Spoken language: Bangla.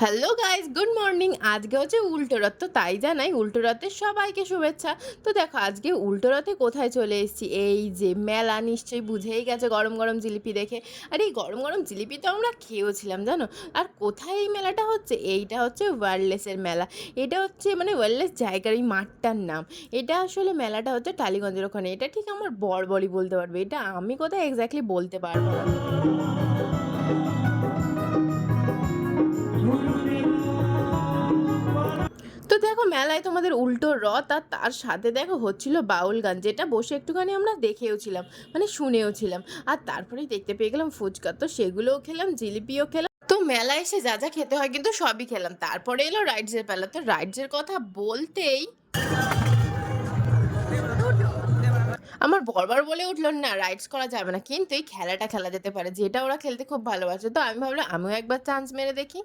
Hello guys, good morning. আজকে হচ্ছে উল্টো রথ, তো তাই জানাই উল্টো রথের সবাইকে শুভেচ্ছা। তো দেখো আজকে উল্টো রথে কোথায় চলে এসেছি, এই যে মেলা, নিশ্চয়ই বুঝেই গেছে গরম গরম জিলিপি দেখে। আর এই গরম গরম জিলিপি তো আমরা খেয়েওছিলাম জানো। আর কোথায় এই মেলাটা হচ্ছে, এইটা হচ্ছে ওয়্যারলেসের মেলা। এটা হচ্ছে মানে ওয়্যারলেস জায়গার এই মাঠটার নাম। এটা আসলে মেলাটা হচ্ছে টালিগঞ্জের ওখানে। এটা ঠিক আমার বরই বলতে পারবে, এটা আমি কোথায় এক্স্যাক্টলি বলতে পারবো না। তো দেখো মেলায় তোমাদের উল্টো রথ, আর তার সাথে দেখো হচ্ছিল বাউল গান, যেটা বসে একটুখানি আমরা দেখেওছিলাম, মানে শুনেওছিলাম। আর তারপরেই দেখতে পেয়ে গেলাম ফুচকা, তো সেগুলোও খেলাম, জিলিপিও খেলাম। তো মেলায় এসে যা যা খেতে হয় কিন্তু সবই খেলাম। তারপরে এলো রাইডসের পালা। তো রাইডসের কথা বলতেই আমার বরবার বলে উঠল, না রাইডস করা যাবে না, কিন্তু এই খেলাটা খেলা যেতে পারে, যেটা ওরা খেলতে খুব ভালোবাসে। তো আমি ভাবলাম আমিও একবার চান্স মেরে দেখি।